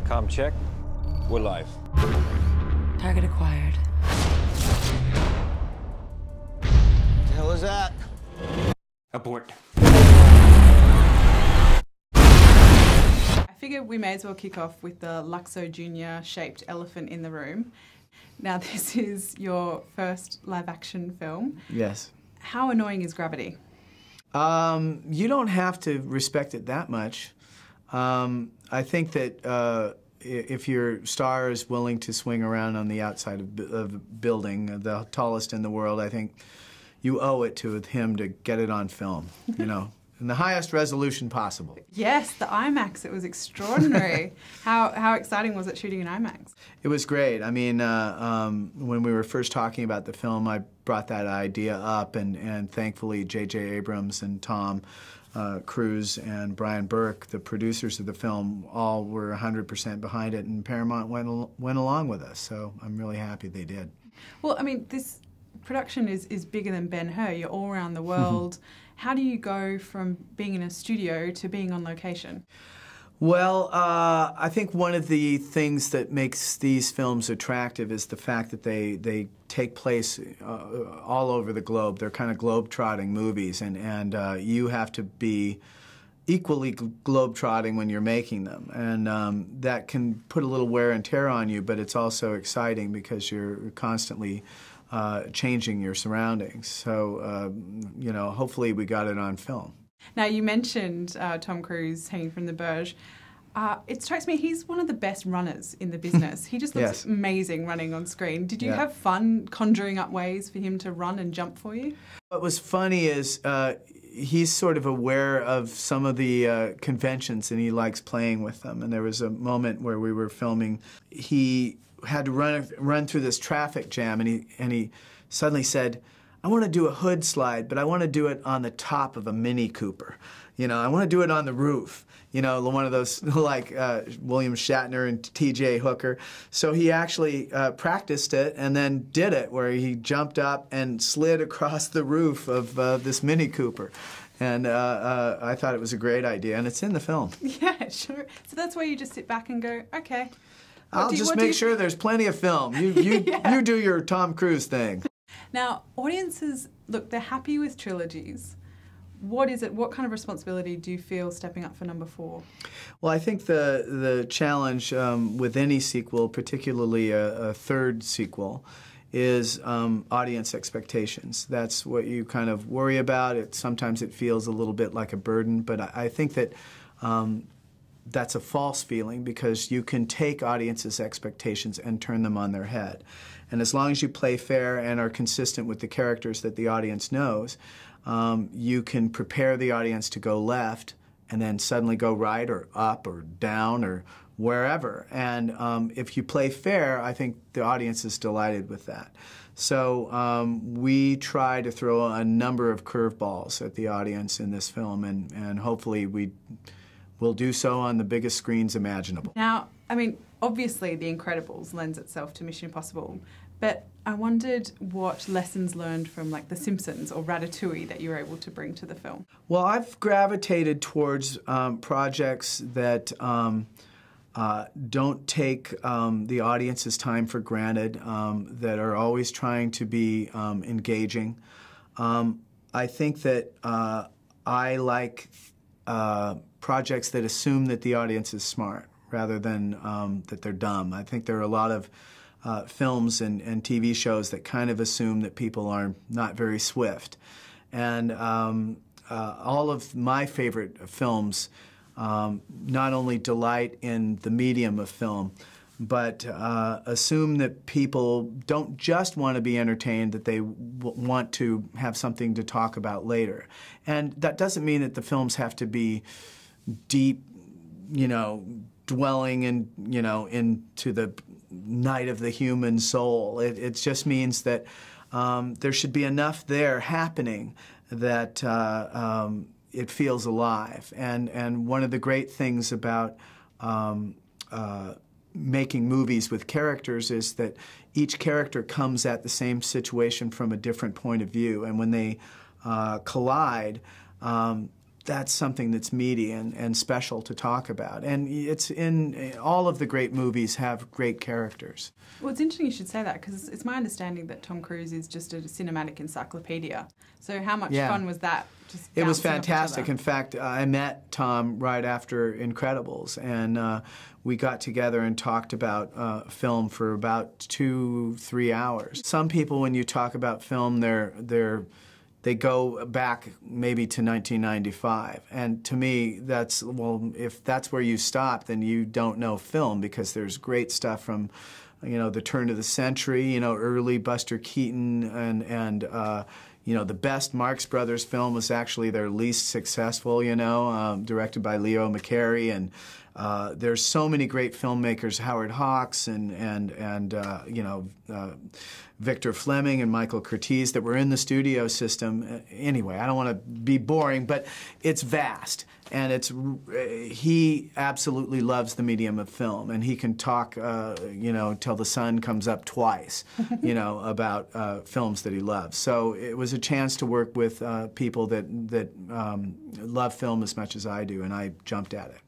Com check. We're live. Target acquired. What the hell is that? Abort. I figure we may as well kick off with the Luxo Jr. shaped elephant in the room. Now, this is your first live-action film. Yes. How annoying is gravity? You don't have to respect it that much. I think that if your star is willing to swing around on the outside of a building, the tallest in the world, I think you owe it to him to get it on film, you know, in the highest resolution possible. Yes, the IMAX, it was extraordinary. How exciting was it shooting in IMAX? It was great. I mean, when we were first talking about the film, I brought that idea up, and thankfully J.J. Abrams and Tom Cruise and Brian Burke, the producers of the film, all were 100% behind it, and Paramount went along with us, so I'm really happy they did. Well, I mean, this production is bigger than Ben-Hur. You're all around the world. How do you go from being in a studio to being on location? Well, I think one of the things that makes these films attractive is the fact that they take place all over the globe. They're kind of globe-trotting movies, and you have to be equally globe-trotting when you're making them. And that can put a little wear and tear on you, but it's also exciting because you're constantly changing your surroundings. So, you know, hopefully we got it on film. Now, you mentioned Tom Cruise hanging from the Burj. It strikes me he's one of the best runners in the business. He just looks amazing running on screen. Did you have fun conjuring up ways for him to run and jump for you? What was funny is he's sort of aware of some of the conventions, and he likes playing with them. And there was a moment where we were filming. He had to run through this traffic jam, and he suddenly said, "I want to do a hood slide, but I want to do it on the top of a Mini Cooper. You know, I want to do it on the roof." You know, one of those like William Shatner and T.J. Hooker. So he actually practiced it and then did it, where he jumped up and slid across the roof of this Mini Cooper. And I thought it was a great idea, and it's in the film. Yeah, sure. So that's where you just sit back and go, okay. I'll just make sure there's plenty of film. You do your Tom Cruise thing. Now, audiences, look, they're happy with trilogies. What is it? What kind of responsibility do you feel stepping up for number 4? Well, I think the challenge with any sequel, particularly a third sequel, is audience expectations. That's what you kind of worry about. Sometimes it feels a little bit like a burden, but I think that that's a false feeling, because you can take audiences' expectations and turn them on their head. And as long as you play fair and are consistent with the characters that the audience knows, you can prepare the audience to go left and then suddenly go right or up or down or wherever. And if you play fair, I think the audience is delighted with that. So we try to throw a number of curveballs at the audience in this film, and hopefully we'll do so on the biggest screens imaginable. Now, I mean, obviously The Incredibles lends itself to Mission Impossible, but I wondered what lessons learned from like The Simpsons or Ratatouille that you were able to bring to the film. Well, I've gravitated towards projects that don't take the audience's time for granted, that are always trying to be engaging. I think that I like projects that assume that the audience is smart rather than that they're dumb. I think there are a lot of films and TV shows that kind of assume that people are not very swift. And all of my favorite films not only delight in the medium of film, but assume that people don't just want to be entertained, that they want to have something to talk about later. And that doesn't mean that the films have to be deep, you know, dwelling in, you know, into the night of the human soul. It just means that there should be enough there happening that it feels alive. And one of the great things about making movies with characters is that each character comes at the same situation from a different point of view, and when they collide, that's something that's meaty and special to talk about. And it's in all of the great movies have great characters. Well, it's interesting you should say that, because it's my understanding that Tom Cruise is just a cinematic encyclopedia. So how much fun was that? Just it was bouncing off each fantastic. other? In fact, I met Tom right after Incredibles, and we got together and talked about film for about 2-3 hours. Some people, when you talk about film, they go back maybe to 1995. And to me, that's, well, if that's where you stop, then you don't know film, because there's great stuff from, the turn of the century, early Buster Keaton, and the best Marx Brothers film was actually their least successful, directed by Leo McCarey. And there's so many great filmmakers, Howard Hawks and Victor Fleming and Michael Curtiz, that were in the studio system. Anyway, I don't want to be boring, but it's vast. And he absolutely loves the medium of film, and he can talk, till the sun comes up twice, about films that he loves. So it was a chance to work with people that love film as much as I do, and I jumped at it.